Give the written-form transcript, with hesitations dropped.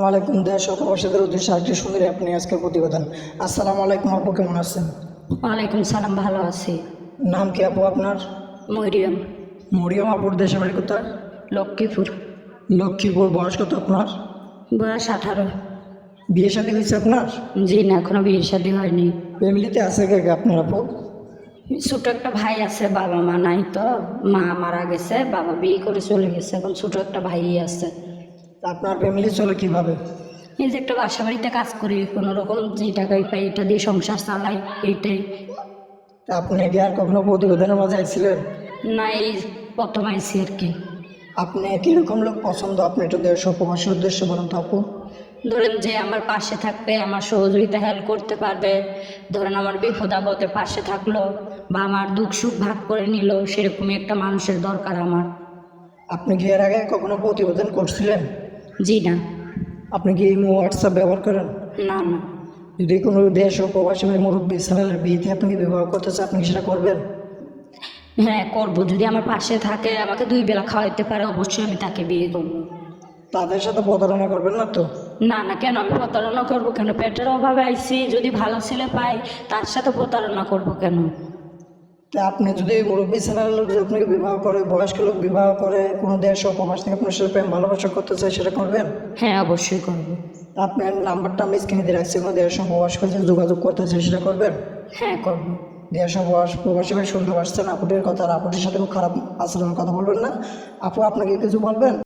আসসালামু আলাইকুম। দেশ ও প্রবাসীদের উদ্দেশ্যে আরেকটি সুন্দর আপনি আজকের প্রতিবেদন। আসসালামু আলাইকুম আপু, কেমন আছেন? ওয়ালাইকুম সালাম, ভালো আছি। নাম কি আপু আপনার? মরিয়ম। মরিয়ম আপুর দেশের বাড়ি কোথায়? লক্ষ্মীপুর। লক্ষ্মীপুর। বয়স কত আপনার? বয়স 18। বিয়ে শাদী হয়েছে আপনার? জি না, এখনো বিয়ে শাদী হয়নি। ফ্যামিলিতে আছে কে কে আপনার আপু? ছোট একটা ভাই আছে, বাবা মা নাই তো। মা মারা গেছে, বাবা বিয়ে করে চলে গেছে, এখন ছোট একটা ভাই আছে। তা আপনার ফ্যামিলি চলে কিভাবে? এই যে একটা বাসা বাড়িতে কাজ করি, কোনো রকম যে টাকাই পাই এটা দিয়ে সংসার চালাই, এইটাই। তা আপনি কি আর কখনো প্রতিবেদনের মাঝে আইছিলেন? না, এই প্রথম আইসি আর কি। আপনি কিরকম লোক পছন্দ? আপনি একটু দেশ ও প্রবাসীর উদ্দেশ্যে বলুন তো আপু। ধরেন যে আমার পাশে থাকবে, আমার সহযোগিতা হেল্প করতে পারবে, ধরেন আমার বিপদ আপদে পাশে থাকলো বা আমার দুঃখ সুখ ভাগ করে নিল, সেরকমই একটা মানুষের দরকার আমার। আপনি কি এর আগে কখনো প্রতিবেদন করছিলেন? জি না। আপনি কি হোয়াটসঅ্যাপ ব্যবহার করেন? না না। যদি কোনো দেশ ও প্রবাসী ভাই মুরব্বী ছেলের বিয়েতে আপনি কি বিবাহ করতে চান, আপনি কি সেটা করবেন? হ্যাঁ করবো, যদি আমার পাশে থাকে, আমাকে 2 বেলা খাওয়াইতে পারে, অবশ্যই আমি তাকে বিয়ে করবো। তাদের সাথে প্রতারণা করবেন না তো? না না, কেন আমি প্রতারণা করবো কেন? পেটের অভাবে আইছি, যদি ভালো ছেলে পাই তার সাথে প্রতারণা করবো কেন? তা আপনি যদি মুরব্বী ছেলের লোক যদি আপনাকে বিবাহ করে, বয়স্ক লোক বিবাহ করে, কোনো দেশ ও প্রবাস থেকে আপনার সাথে প্রেম ভালোবাসা করতে চাই, সেটা করবেন? হ্যাঁ অবশ্যই করবো। তা আপনার নাম্বারটা আমি স্ক্রিনে দিয়ে রাখছি, কোনো দেশ ও প্রবাস করে যদি যোগাযোগ করতে চাই, সেটা করবেন? হ্যাঁ করবো। দেশ ও প্রবাসী ভাই শুনতে পারছেন আপুটির কথা, আর আপুটির সাথে খুব খারাপ আচরণের কথা বলবেন না। আপু আপনাকে কিছু বলবেন?